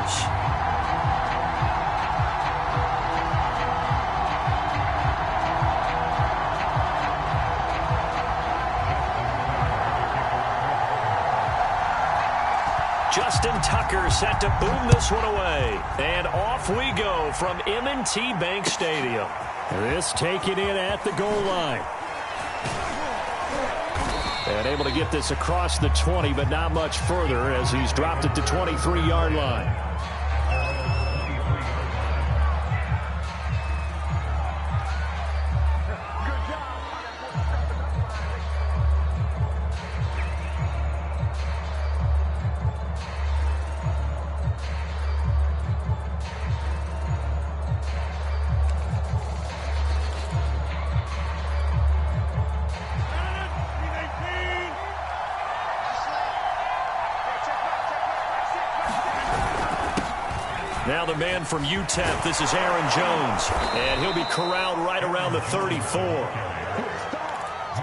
Raiders. Justin Tucker set to boom this one away. And off we go from M&T Bank Stadium. This taken in at the goal line. And able to get this across the 20, but not much further as he's dropped it to 23-yard line. Now the man from UTEP, this is Aaron Jones, and he'll be corralled right around the 34.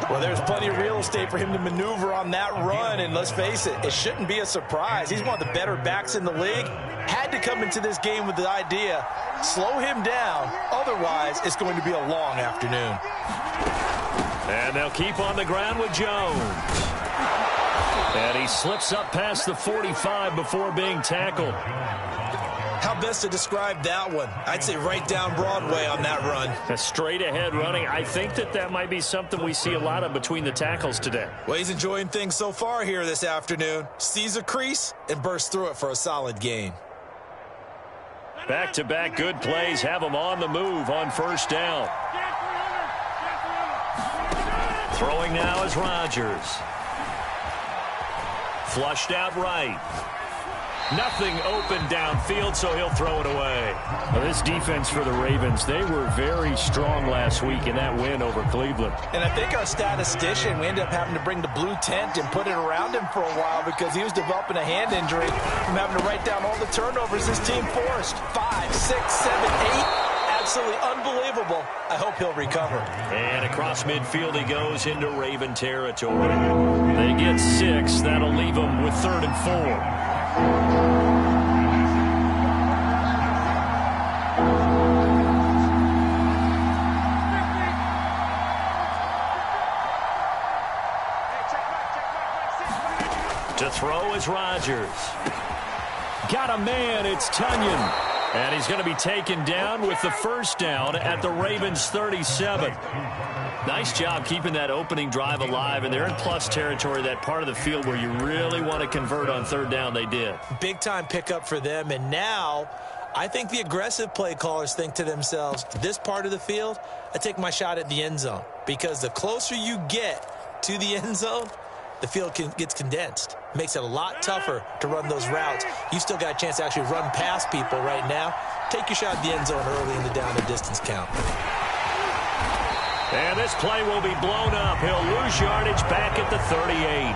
Well, there's plenty of real estate for him to maneuver on that run, and let's face it, it shouldn't be a surprise. He's one of the better backs in the league. Had to come into this game with the idea, slow him down, otherwise it's going to be a long afternoon. And they'll keep on the ground with Jones. And he slips up past the 45 before being tackled. How best to describe that one? I'd say right down Broadway on that run. A straight ahead running. I think that might be something we see a lot of between the tackles today. Well, he's enjoying things so far here this afternoon. Sees a crease and bursts through it for a solid gain. Back-to-back good plays have him on the move on first down. Throwing now is Rodgers. Flushed out right. Nothing open downfield, so he'll throw it away. Well, this defense for the Ravens, they were very strong last week in that win over Cleveland. And I think our statistician, we ended up having to bring the blue tent and put it around him for a while because he was developing a hand injury from having to write down all the turnovers his team forced. 5, 6, 7, 8. Absolutely unbelievable. I hope he'll recover. And across midfield he goes into Raven territory. They get 6. That'll leave them with 3rd and 4. To throw is Rodgers. Got a man, it's Tunyon. And he's going to be taken down with the first down at the Ravens 37. Nice job keeping that opening drive alive, and they're in plus territory, that part of the field where you really want to convert on 3rd down. They did. Big-time pickup for them, and now I think the aggressive play callers think to themselves, this part of the field, I take my shot at the end zone, because the closer you get to the end zone, the field gets condensed. Makes it a lot tougher to run those routes. You still got a chance to actually run past people right now. Take your shot at the end zone early in the down and distance count. And this play will be blown up. He'll lose yardage back at the 38.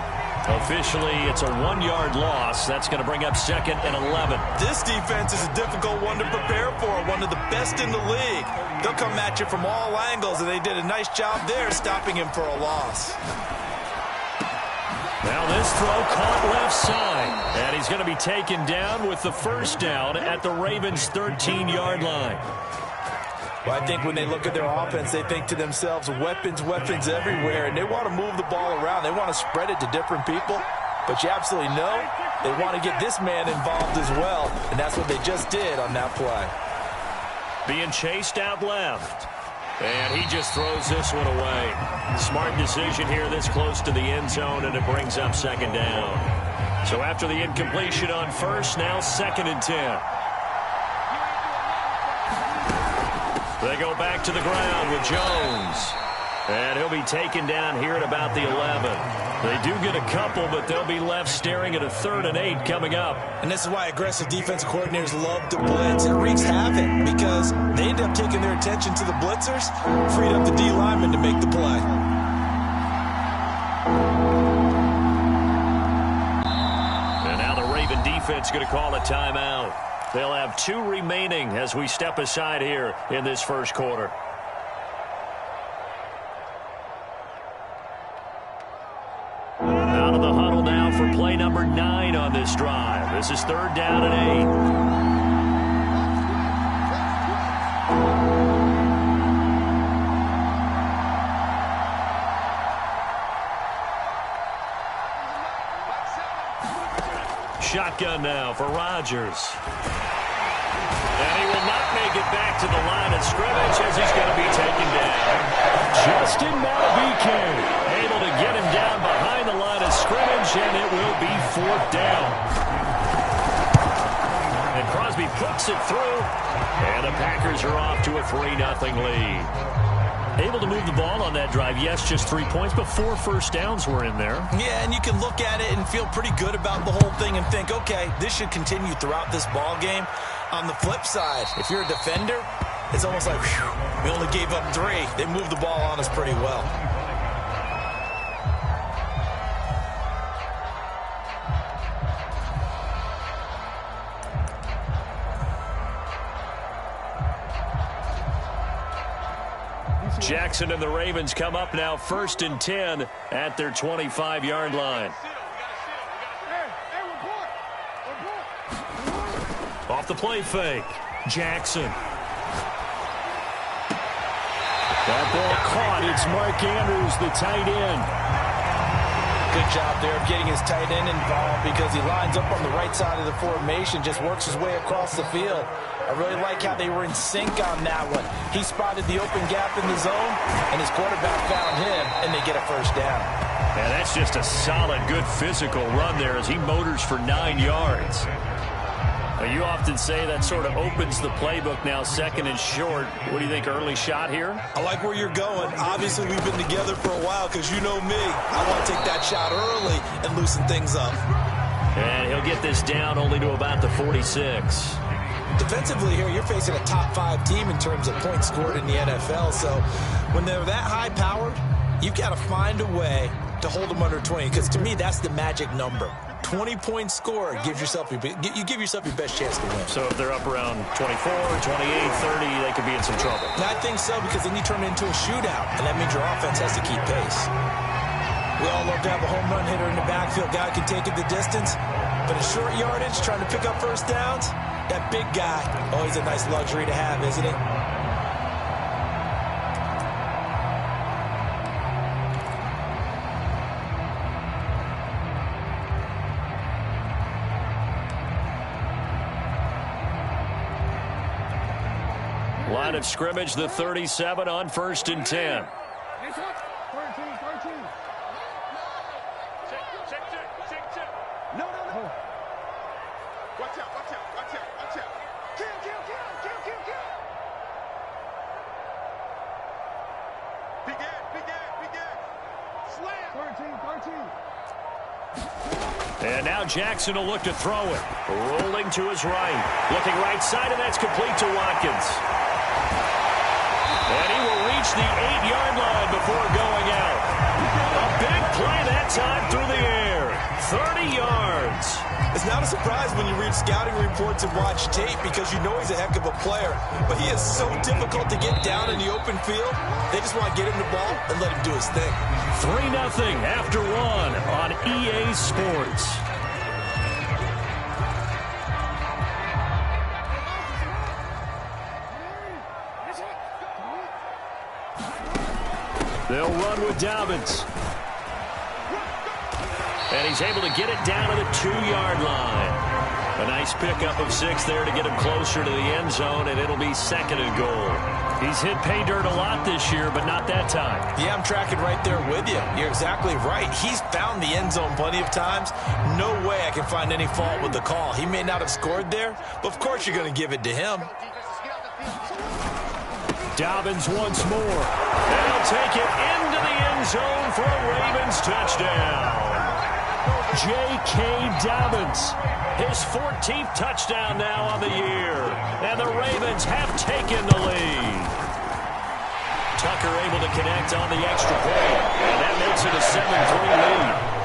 Officially, it's a 1-yard loss. That's going to bring up 2nd and 11. This defense is a difficult one to prepare for, one of the best in the league. They'll come at you from all angles, and they did a nice job there stopping him for a loss. Now this throw caught left side, and he's going to be taken down with the first down at the Ravens' 13-yard line. Well, I think when they look at their offense, they think to themselves, weapons, weapons everywhere, and they want to move the ball around. They want to spread it to different people, but you absolutely know they want to get this man involved as well, and that's what they just did on that play. Being chased out left. And he just throws this one away. Smart decision here this close to the end zone, and it brings up 2nd down. So after the incompletion on first, now 2nd and 10. They go back to the ground with Jones. And he'll be taken down here at about the 11. They do get a couple, but they'll be left staring at a 3rd and 8 coming up. And this is why aggressive defensive coordinators love to blitz. It wreaks havoc because they end up taking their attention to the blitzers, freed up the D lineman to make the play. And now the Raven defense going to call a timeout. They'll have 2 remaining as we step aside here in this first quarter. Out of the huddle now for play number 9 on this drive. This is 3rd down and 8. shotgun now for Rodgers. And he will not make it back to the line of scrimmage as he's going to be taken down. Justin Malavike able to get him down behind the line of scrimmage, and it will be 4th down. And Crosby puts it through, and the Packers are off to a 3-0 lead. Able to move the ball on that drive. Yes, just 3 points, but 4 first downs were in there. Yeah, and you can look at it and feel pretty good about the whole thing and think, okay, this should continue throughout this ball game. On the flip side, if you're a defender, it's almost like, whew, we only gave up 3. They moved the ball on us pretty well. Jackson and the Ravens come up now 1st and 10 at their 25-yard line. Off the play fake. Jackson. That ball caught. It's Mark Andrews, the tight end. Good job there of getting his tight end involved because he lines up on the right side of the formation, just works his way across the field. I really like how they were in sync on that one. He spotted the open gap in the zone, and his quarterback found him, and they get a first down. And that's just a solid, good physical run there as he motors for 9 yards. Now, you often say that sort of opens the playbook now, 2nd and short. What do you think, early shot here? I like where you're going. Obviously, we've been together for a while because you know me. I want to take that shot early and loosen things up. And he'll get this down only to about the 46. Defensively here, you're facing a top-5 team in terms of points scored in the NFL. So when they're that high-powered, you've got to find a way to hold them under 20 because, to me, that's the magic number. 20 points scored gives yourself you give yourself your best chance to win. So if they're up around 24, 28, 30, they could be in some trouble. And I think so because then you turn it into a shootout, and that means your offense has to keep pace. We all love to have a home run hitter in the backfield. Guy can take it the distance, but in short yardage, trying to pick up first downs, that big guy, always a nice luxury to have, isn't it? Line of scrimmage, the 37 on 1st and 10. And now Jackson will look to throw it. Rolling to his right. Looking right side, and that's complete to Watkins. And he will reach the 8-yard line before going out. A big play that time through the air. 30 yards. It's not a surprise when you read scouting reports and watch tape because you know he's a heck of a player. But he is so difficult to get down in the open field. They just want to get him the ball and let him do his thing. 3-0 after 1 on EA Sports. They'll run with Dobbins. And he's able to get it down to the 2-yard line. A nice pickup of 6 there to get him closer to the end zone, and it'll be 2nd and goal. He's hit pay dirt a lot this year, but not that time. Yeah, I'm tracking right there with you. You're exactly right. He's found the end zone plenty of times. No way I can find any fault with the call. He may not have scored there, but of course you're going to give it to him. Dobbins once more. And he'll take it into the end zone for a Ravens touchdown. J.K. Dobbins, his 14th touchdown now on the year. And the Ravens have taken the lead. Tucker able to connect on the extra point. And that makes it a 7-3 lead.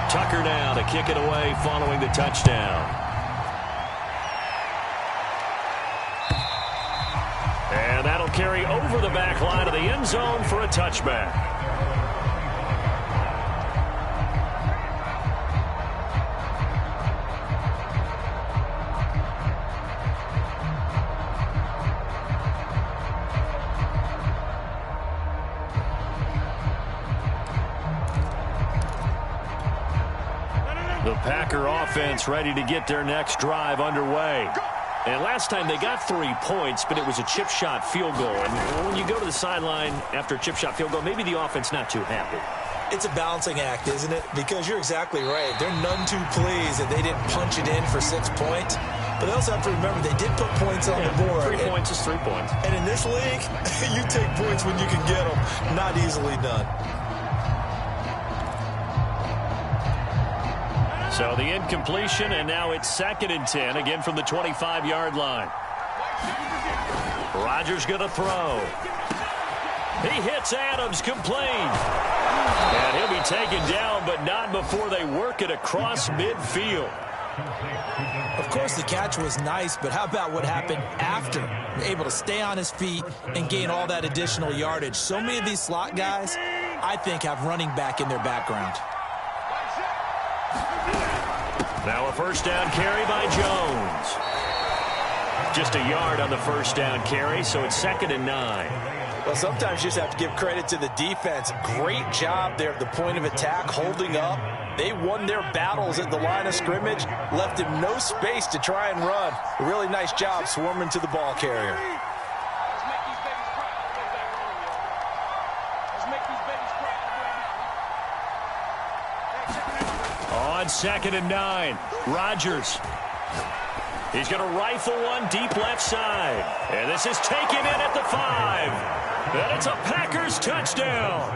Tucker now to kick it away following the touchdown. And that'll carry over the back line of the end zone for a touchback. The Packer offense ready to get their next drive underway. And last time they got 3 points, but it was a chip shot field goal. And when you go to the sideline after a chip shot field goal, maybe the offense not too happy. It's a balancing act, isn't it? Because you're exactly right. They're none too pleased that they didn't punch it in for 6 points. But they also have to remember they did put points on the board. 3 points is 3 points. And in this league, you take points when you can get them. Not easily done. So the incompletion, and now it's 2nd and 10, again from the 25-yard line. Rodgers going to throw. He hits Adams, complete. And he'll be taken down, but not before they work it across midfield. Of course, the catch was nice, but how about what happened after? Able to stay on his feet and gain all that additional yardage. So many of these slot guys, I think, have running back in their background. Now a first down carry by Jones. Just a yard on the first down carry, so it's 2nd and 9. Well, sometimes you just have to give credit to the defense. Great job there at the point of attack, holding up. They won their battles at the line of scrimmage, left him no space to try and run. A really nice job swarming to the ball carrier. On 2nd and 9, Rodgers. He's going to rifle one deep left side. And this is taken in at the 5. And it's a Packers touchdown.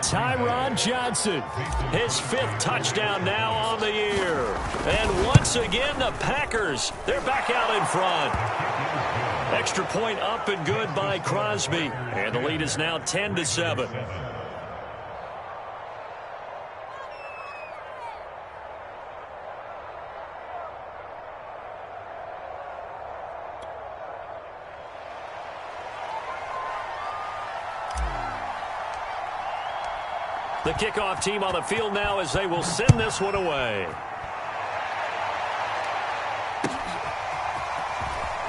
Tyron Johnson, his 5th touchdown now on the year. And once again, the Packers, they're back out in front. Extra point up and good by Crosby. And the lead is now 10-7. The kickoff team on the field now as they will send this one away.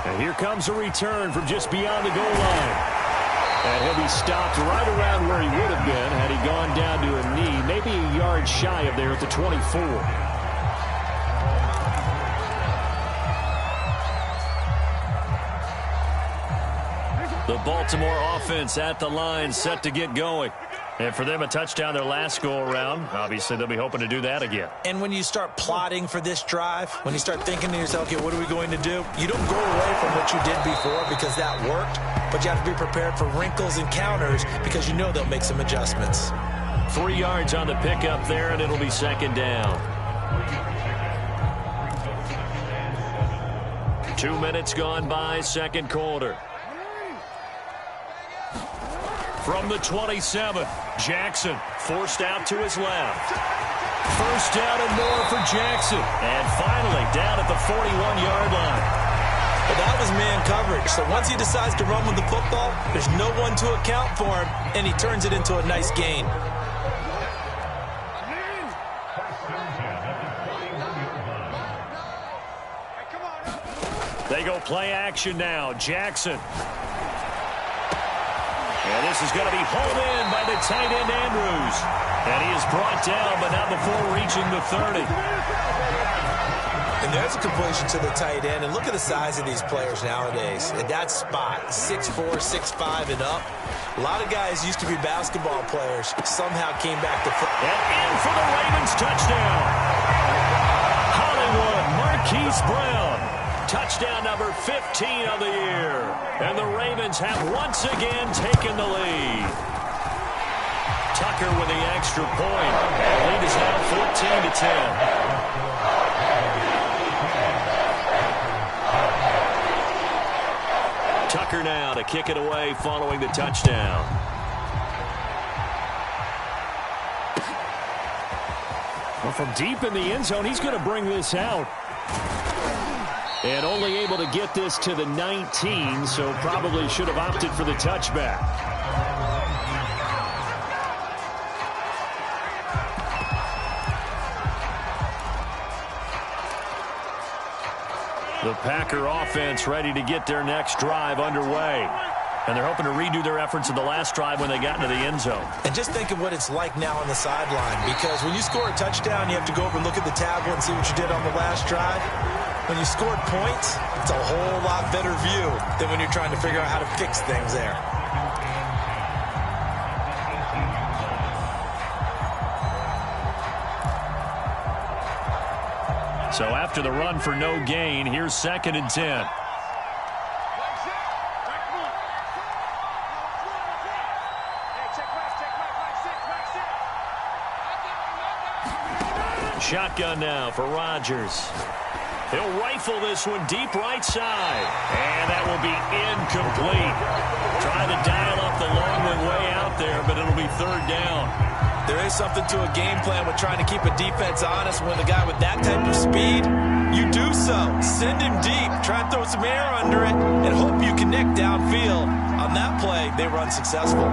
And here comes a return from just beyond the goal line. And he'll be stopped right around where he would have been had he gone down to a knee, maybe a yard shy of there at the 24. The Baltimore offense at the line, set to get going. And for them, a touchdown their last go-around. Obviously, they'll be hoping to do that again. And when you start plotting for this drive, when you start thinking to yourself, okay, what are we going to do? You don't go away from what you did before because that worked, but you have to be prepared for wrinkles and counters because you know they'll make some adjustments. 3 yards on the pickup there, and it'll be 2nd down. 2 minutes gone by, 2nd quarter. From the 27, Jackson forced out to his left. First down and more for Jackson. And finally down at the 41-yard line. Well, that was man coverage. So once he decides to run with the football, there's no one to account for him, and he turns it into a nice gain. They go play action now. Jackson. And this is going to be hauled in by the tight end, Andrews. And he is brought down, but not before reaching the 30. And there's a completion to the tight end. And look at the size of these players nowadays. At that spot, 6'4", 6'5", and up. A lot of guys used to be basketball players. Somehow came back to football. And in for the Ravens touchdown. Hollywood Marquise Brown. Touchdown number 15 of the year. And the Ravens have once again taken the lead. Tucker with the extra point. And the lead is now 14-10. Tucker now to kick it away following the touchdown. Well, from deep in the end zone, he's going to bring this out. And only able to get this to the 19, so probably should have opted for the touchback. The Packer offense ready to get their next drive underway. And they're hoping to redo their efforts in the last drive when they got into the end zone. And just think of what it's like now on the sideline, because when you score a touchdown, you have to go over and look at the tablet and see what you did on the last drive. When you scored points, it's a whole lot better view than when you're trying to figure out how to fix things there. So after the run for no gain, here's 2nd and 10. Shotgun now for Rodgers. He'll rifle this one deep right side. And that will be incomplete. Trying to dial up the long one way out there, but it'll be 3rd down. There is something to a game plan with trying to keep a defense honest. When a guy with that type of speed, you do so. Send him deep. Try and throw some air under it and hope you connect downfield. On that play, they were unsuccessful.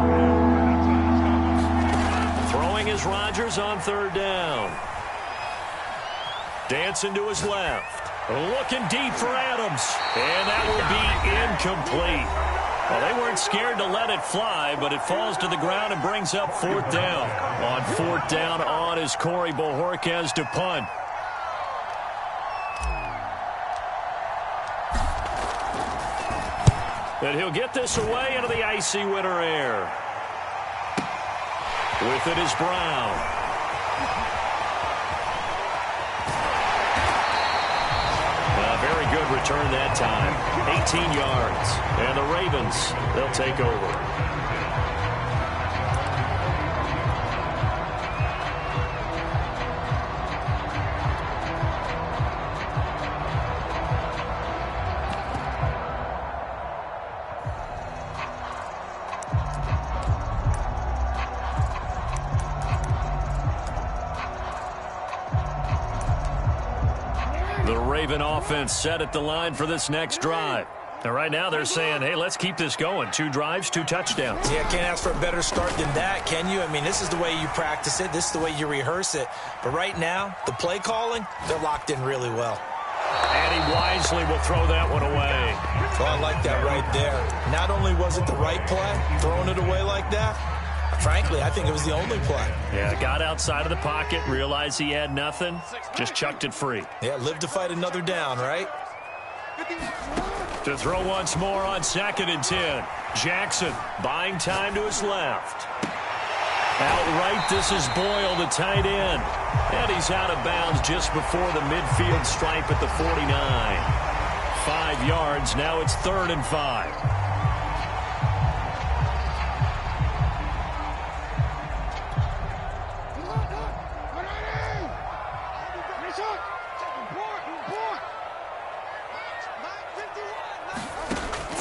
Throwing is Rodgers on 3rd down. Dancing to his left. Looking deep for Adams. And that will be incomplete. Well, they weren't scared to let it fly, but it falls to the ground and brings up 4th down. On 4th down on is Corey Bojorquez to punt. And he'll get this away into the icy winter air. With it is Brown. Very good return that time. 18 yards. And the Ravens, they'll take over. Raven offense set at the line for this next drive. And right now they're saying, hey, let's keep this going. 2 drives, 2 touchdowns. Yeah, can't ask for a better start than that, can you? I mean, this is the way you practice it. This is the way you rehearse it. But right now, the play calling, they're locked in really well. And he wisely will throw that one away. Well, I like that right there. Not only was it the right play, throwing it away like that, frankly, I think it was the only play. Yeah, got outside of the pocket, realized he had nothing, just chucked it free. Yeah, live to fight another down, right? To throw once more on 2nd and 10. Jackson buying time to his left. Outright, this is Boyle, the tight end. And he's out of bounds just before the midfield stripe at the 49. 5 yards, now it's 3rd and 5.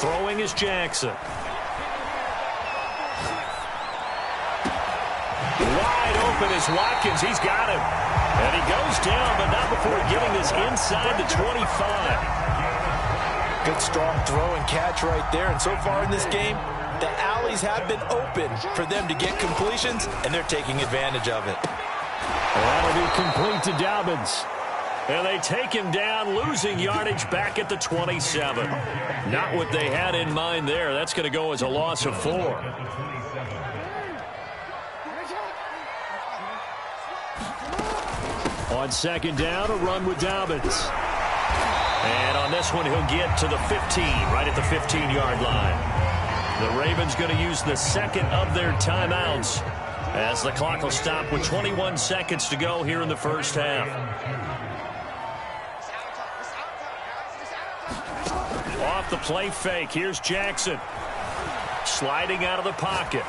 Throwing is Jackson. Wide open is Watkins. He's got him. And he goes down, but not before getting this inside the 25. Good, strong throw and catch right there. And so far in this game, the alleys have been open for them to get completions, and they're taking advantage of it. That'll be complete to Dobbins. And they take him down, losing yardage back at the 27. Not what they had in mind there. That's going to go as a loss of 4. On 2nd down, a run with Dobbins. And on this one, he'll get to the 15, right at the 15-yard line. The Ravens going to use the 2nd of their timeouts as the clock will stop with 21 seconds to go here in the first half. Off the play fake, here's Jackson. Sliding out of the pocket.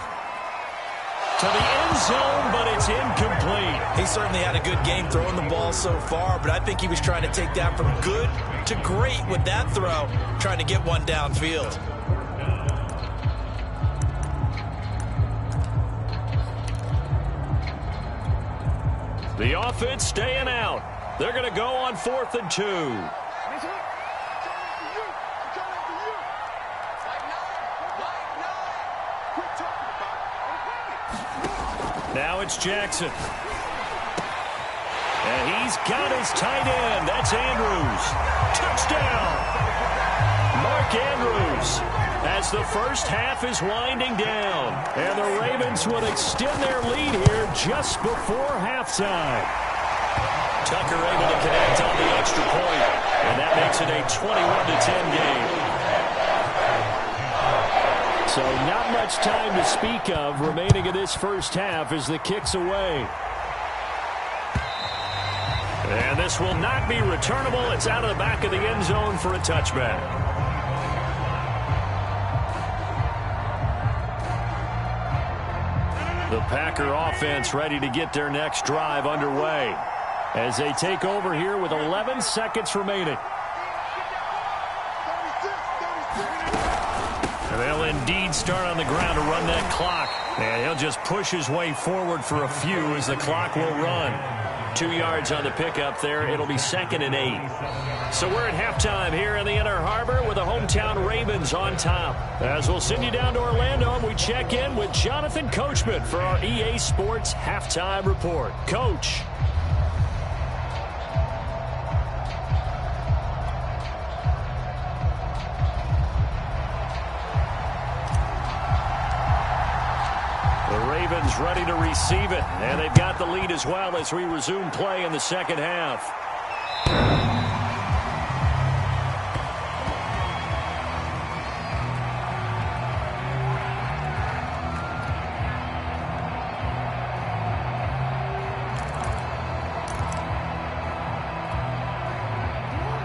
To the end zone, but it's incomplete. He certainly had a good game throwing the ball so far, but I think he was trying to take that from good to great with that throw, trying to get one downfield. The offense staying out. They're going to go on 4th and 2. Now it's Jackson. And he's got his tight end. That's Andrews. Touchdown. Mark Andrews. as the first half is winding down. And the Ravens would extend their lead here just before halftime. Tucker able to connect on the extra point, and that makes it a 21-10 game. So not much time to speak of remaining in this first half as the kick's away. And this will not be returnable. It's out of the back of the end zone for a touchback. The Packer offense ready to get their next drive underway as they take over here with 11 seconds remaining. And they'll indeed start on the ground to run that clock. And he'll just push his way forward for a few as the clock will run. 2 yards on the pickup there. It'll be 2nd and 8. So we're at halftime here in the Inner Harbor with the hometown Ravens on top. As we'll send you down to Orlando and we check in with Jonathan Coachman for our EA Sports Halftime Report. Coach. Ready to receive it, and they've got the lead as well as we resume play in the second half.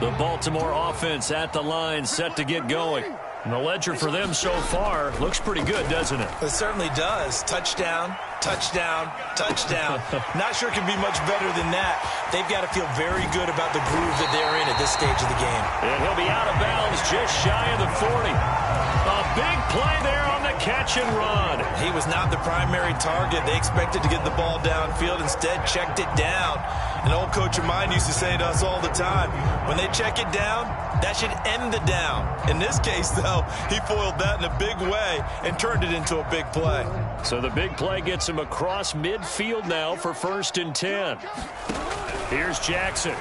The Baltimore offense at the line, set to get going. And the ledger for them so far looks pretty good, doesn't it? It certainly does. Touchdown, touchdown, touchdown. Not sure it can be much better than that. They've got to feel very good about the groove that they're in at this stage of the game. And he'll be out of bounds just shy of the 40. A big play there on the catch and run. He was not the primary target. They expected to get the ball downfield. Instead, checked it down. An old coach of mine used to say to us all the time, when they check it down, that should end the down. In this case, though, he foiled that in a big way and turned it into a big play. So the big play gets him across midfield now for 1st and 10. Here's Jackson.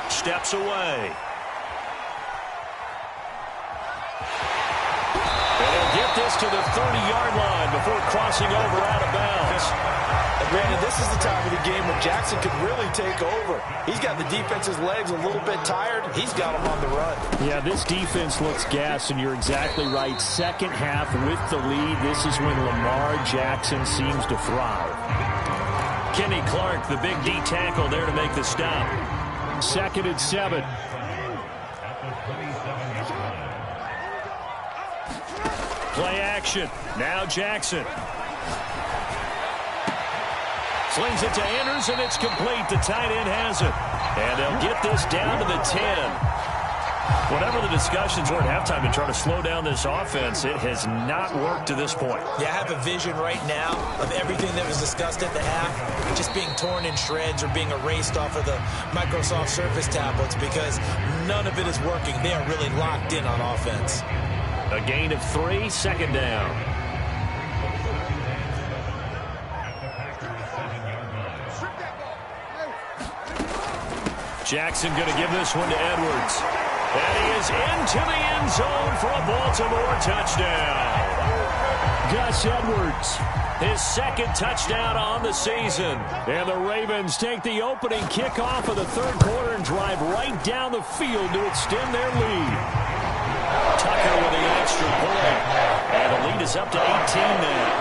Steps away. And he'll get this to the 30-yard line before crossing over out of bounds. And Brandon, this is the time of the game when Jackson could really take over. He's got the defense's legs a little bit tired. He's got them on the run. Yeah, this defense looks gassed, and you're exactly right. Second half with the lead, this is when Lamar Jackson seems to thrive. Kenny Clark, the big D tackle there to make the stop. 2nd and 7. Play action. Now Jackson. Slings it to Anders, and it's complete. The tight end has it. And they'll get this down to the 10. Whatever the discussions were at halftime to try to slow down this offense, it has not worked to this point. Yeah, I have a vision right now of everything that was discussed at the half just being torn in shreds or being erased off of the Microsoft Surface tablets because none of it is working. They are really locked in on offense. A gain of 3, 2nd down. Jackson going to give this one to Edwards. And he is into the end zone for a Baltimore touchdown. Gus Edwards, his 2nd touchdown on the season. And the Ravens take the opening kickoff of the 3rd quarter and drive right down the field to extend their lead. Tucker with the extra point. And the lead is up to 18 now.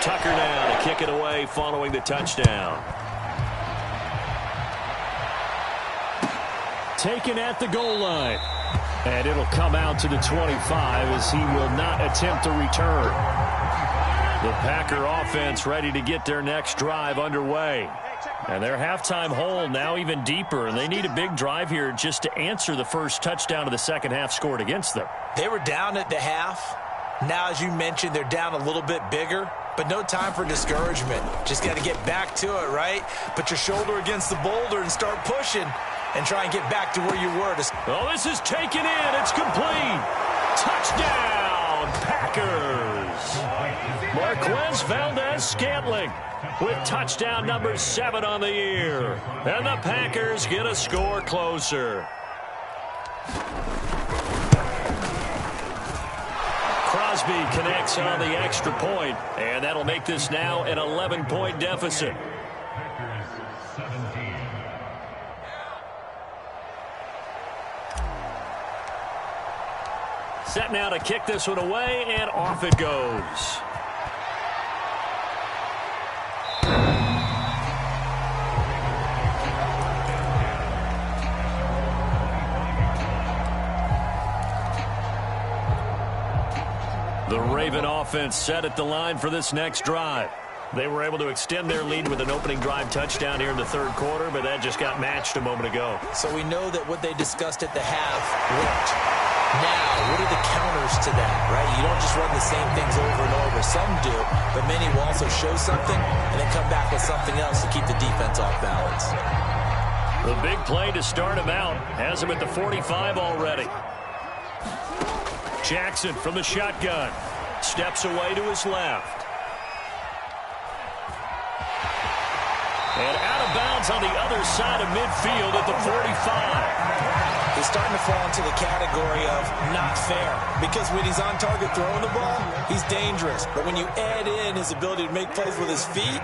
Tucker now to kick it away following the touchdown. Taken at the goal line. And it'll come out to the 25 as he will not attempt to return. The Packer offense ready to get their next drive underway. And their halftime hole now even deeper, and they need a big drive here just to answer the first touchdown of the second half scored against them. They were down at the half. Now, as you mentioned, they're down a little bit bigger, but no time for discouragement. Just got to get back to it, right? Put your shoulder against the boulder and start pushing and try and get back to where you were. Oh, this is taken in. It's complete. Touchdown, Packers. Marquez Valdez-Scantling with touchdown number 7 on the year. And the Packers get a score closer. Crosby connects on the extra point, and that'll make this now an 11-point deficit. Set now to kick this one away, and off it goes. The Raven offense set at the line for this next drive. They were able to extend their lead with an opening drive touchdown here in the third quarter, but that just got matched a moment ago. So we know that what they discussed at the half worked. Now, what are the counters to that, right? You don't just run the same things over and over. Some do, but many will also show something and then come back with something else to keep the defense off balance. The big play to start him out has him at the 45 already. Jackson from the shotgun. Steps away to his left. And out of bounds on the other side of midfield at the 45. He's starting to fall into the category of not fair, because when he's on target throwing the ball, he's dangerous. But when you add in his ability to make plays with his feet,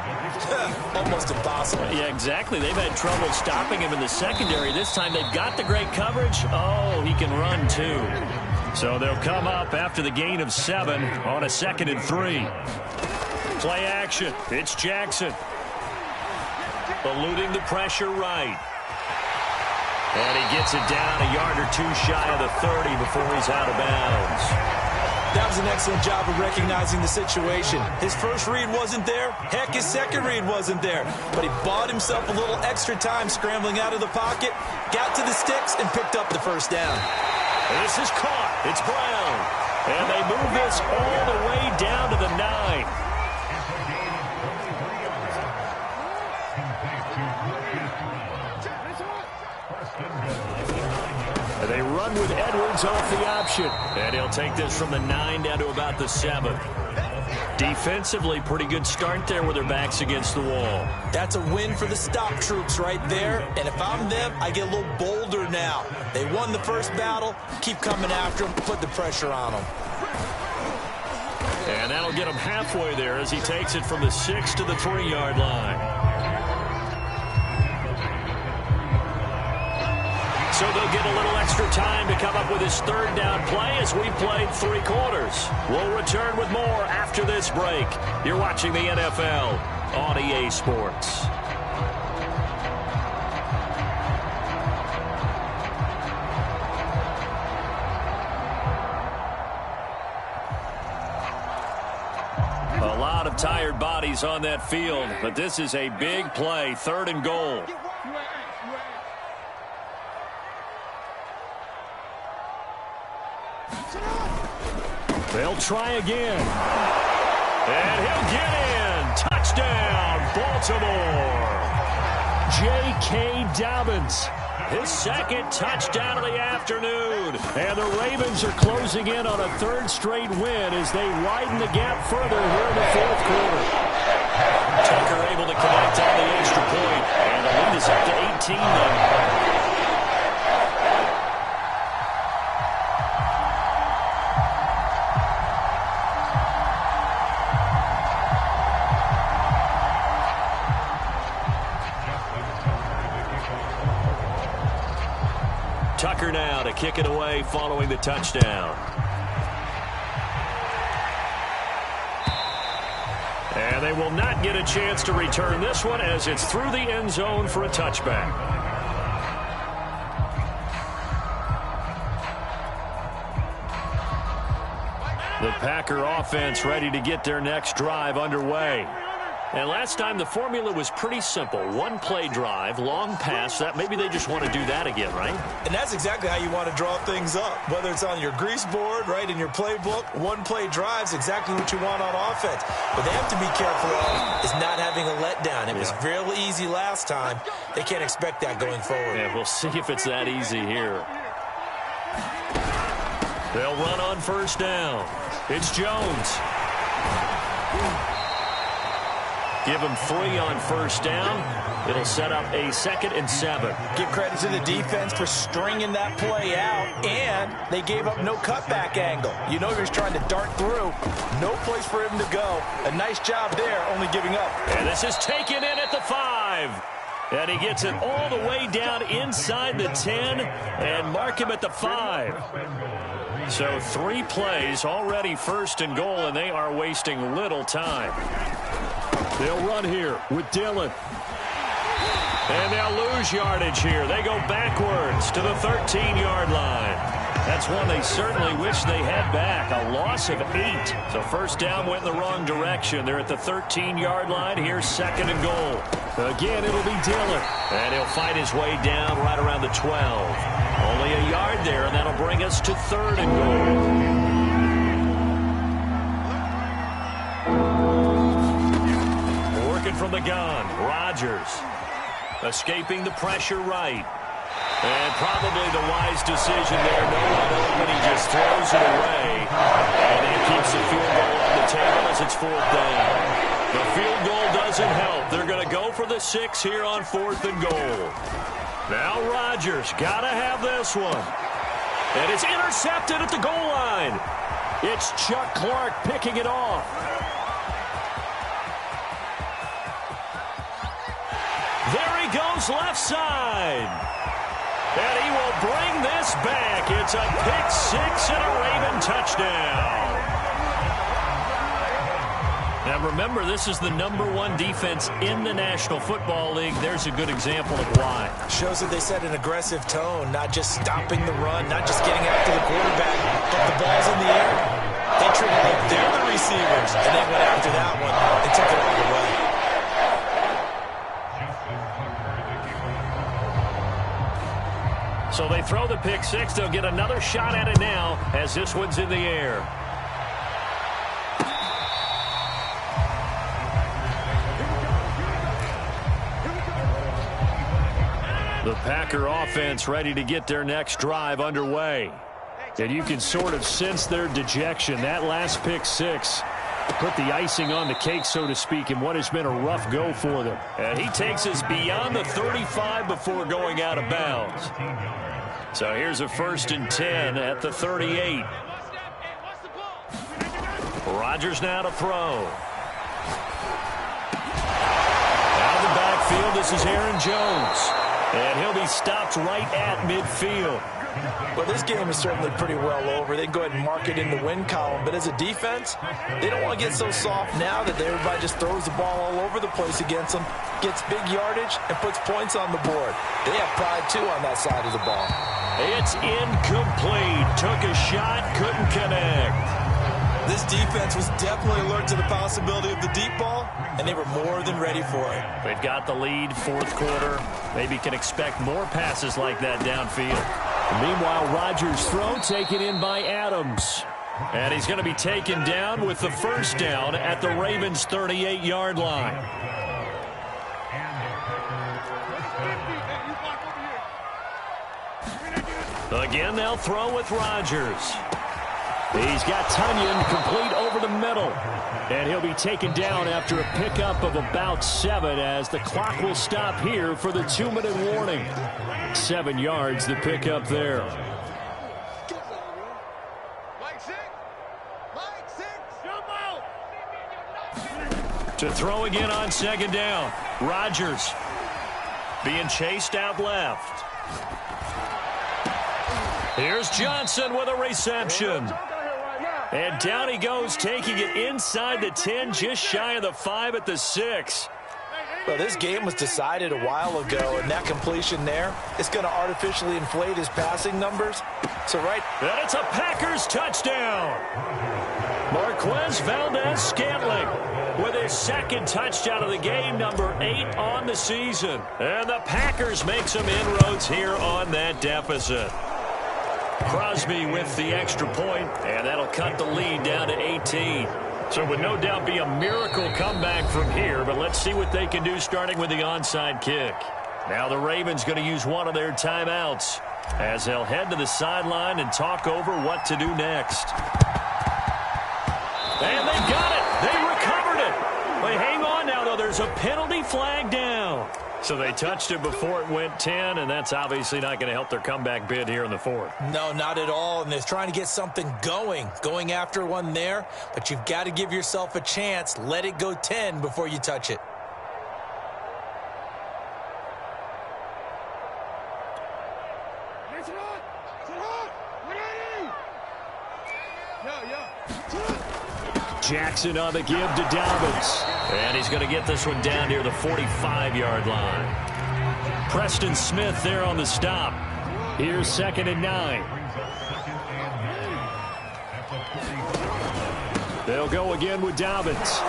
almost impossible. Yeah, exactly. They've had trouble stopping him in the secondary. This time they've got the great coverage. Oh, he can run too. So they'll come up after the gain of 7 on a 2nd and 3. Play action. It's Jackson. Eluding the pressure right. And he gets it down a yard or two shy of the 30 before he's out of bounds. That was an excellent job of recognizing the situation. His first read wasn't there. Heck, his second read wasn't there. But he bought himself a little extra time scrambling out of the pocket, got to the sticks, and picked up the first down. This is caught. It's Brown. And they move this all the way down to the 9. And they run with Edwards off the option. And he'll take this from the 9 down to about the 7. Defensively, pretty good start there with their backs against the wall. That's a win for the stop troops right there. And if I'm them, I get a little bolder now. They won the first battle. Keep coming after them. Put the pressure on them. And that'll get him halfway there as he takes it from the 6 to the 3-yard line. So they'll get a little extra time to come up with his third down play as we played 3 quarters. We'll return with more after this break. You're watching the NFL on EA Sports. A lot of tired bodies on that field, but this is a big play, 3rd and goal. They'll try again. And he'll get in. Touchdown, Baltimore. J.K. Dobbins, his 2nd touchdown of the afternoon. And the Ravens are closing in on a 3rd straight win as they widen the gap further here in the 4th quarter. Tucker able to connect on the extra point. And the lead is up to 18 now. Tucker now to kick it away following the touchdown. And they will not get a chance to return this one as it's through the end zone for a touchback. The Packer offense ready to get their next drive underway. And last time the formula was pretty simple. 1-play drive, long pass. That maybe they just want to do that again, right? And that's exactly how you want to draw things up. Whether it's on your grease board, right, in your playbook, 1-play drive's exactly what you want on offense. What they have to be careful of is not having a letdown. It was real easy last time. They can't expect that going forward. Yeah, we'll see if it's that easy here. They'll run on 1st down. It's Jones. Give him 3 on first down. It'll set up a 2nd and 7. Give credit to the defense for stringing that play out, and they gave up no cutback angle. You know he was trying to dart through. No place for him to go. A nice job there, only giving up. And this is taken in at the 5. And he gets it all the way down inside the 10 and mark him at the 5. So 3 plays, already 1st and goal, and they are wasting little time. They'll run here with Dillon. And they'll lose yardage here. They go backwards to the 13-yard line. That's one they certainly wish they had back. A loss of 8. So first down went in the wrong direction. They're at the 13-yard line. Here's 2nd and goal. Again, it'll be Dillon. And he'll fight his way down right around the 12. Only a yard there, and that'll bring us to 3rd and goal. Working from the gun, Rodgers. Escaping the pressure right. And probably the wise decision there. No one open. He just throws it away. And he keeps the field goal on the table as it's 4th down. The field goal doesn't help. They're going to go for the 6 here on 4th and goal. Now Rodgers got to have this one. And it's intercepted at the goal line. It's Chuck Clark picking it off. There he goes left side. And he will bring this back. It's a pick 6 and a Raven touchdown. Now remember, this is the #1 defense in the National Football League. There's a good example of why. Shows that they set an aggressive tone, not just stopping the run, not just getting after the quarterback, but the ball's in the air. They treat it like they're the receivers, and they went after that one and took it all the way. So they throw the pick 6. They'll get another shot at it now as this one's in the air. The Packer offense ready to get their next drive underway. And you can sort of sense their dejection. That last pick 6 put the icing on the cake, so to speak, in what has been a rough go for them. And he takes us beyond the 35 before going out of bounds. So here's a 1st and 10 at the 38. Rodgers now to throw. Out of the backfield, this is Aaron Jones. And he'll be stopped right at midfield. Well, this game is certainly pretty well over. They can go ahead and mark it in the win column. But as a defense, they don't want to get so soft now that everybody just throws the ball all over the place against them, gets big yardage, and puts points on the board. They have pride, too, on that side of the ball. It's incomplete. Took a shot, couldn't connect. This defense was definitely alert to the possibility of the deep ball, and they were more than ready for it. They've got the lead, 4th quarter. Maybe can expect more passes like that downfield. Meanwhile, Rodgers' throw taken in by Adams. And he's going to be taken down with the 1st down at the Ravens' 38-yard line. Again, they'll throw with Rodgers. He's got Tunyon complete over the middle. And he'll be taken down after a pickup of about 7 as the clock will stop here for the 2-minute warning. 7 yards, the pickup there. To throw again on 2nd down. Rodgers being chased out left. Here's Johnson with a reception. And down he goes, taking it inside the 10, just shy of the 5 at the 6. Well, this game was decided a while ago, and that completion there is going to artificially inflate his passing numbers. So right. And it's a Packers touchdown. Marquez Valdez-Scantling with his 2nd touchdown of the game, number 8 on the season. And the Packers make some inroads here on that deficit. Crosby with the extra point, and that'll cut the lead down to 18. So it would no doubt be a miracle comeback from here, but let's see what they can do starting with the onside kick. Now the Ravens going to use one of their timeouts as they'll head to the sideline and talk over what to do next. And they got it. They recovered it. They hang on now, though. There's there's a penalty flag down. So they touched it before it went 10, and that's obviously not going to help their comeback bid here in the fourth. No, not at all, and they're trying to get something going after one there, but you've got to give yourself a chance. Let it go 10 before you touch it. Jackson on the give to Dobbins. And he's going to get this one down near the 45-yard line. Preston Smith there on the stop. Here's 2nd and 9. They'll go again with Dobbins.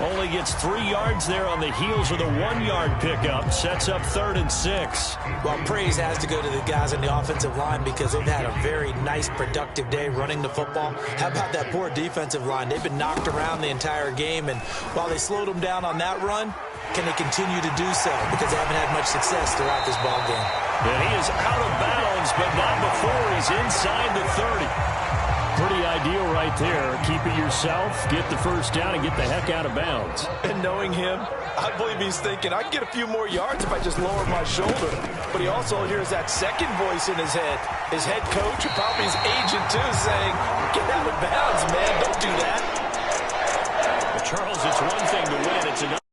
Only gets 3 yards there on the heels of the 1-yard pickup. Sets up 3rd and 6. Well, praise has to go to the guys on the offensive line because they've had a very nice, productive day running the football. How about that poor defensive line? They've been knocked around the entire game, and while they slowed them down on that run, can they continue to do so? Because they haven't had much success throughout this ball game. And he is out of bounds, but not before he's inside the 30. Pretty ideal right there. Keep it yourself, get the first down, and get the heck out of bounds. And knowing him, I believe he's thinking, I can get a few more yards if I just lower my shoulder. But he also hears that second voice in his head. His head coach, and probably his agent too, saying, get out of bounds, man. Don't do that. Well, Charles, it's one thing to win. It's another.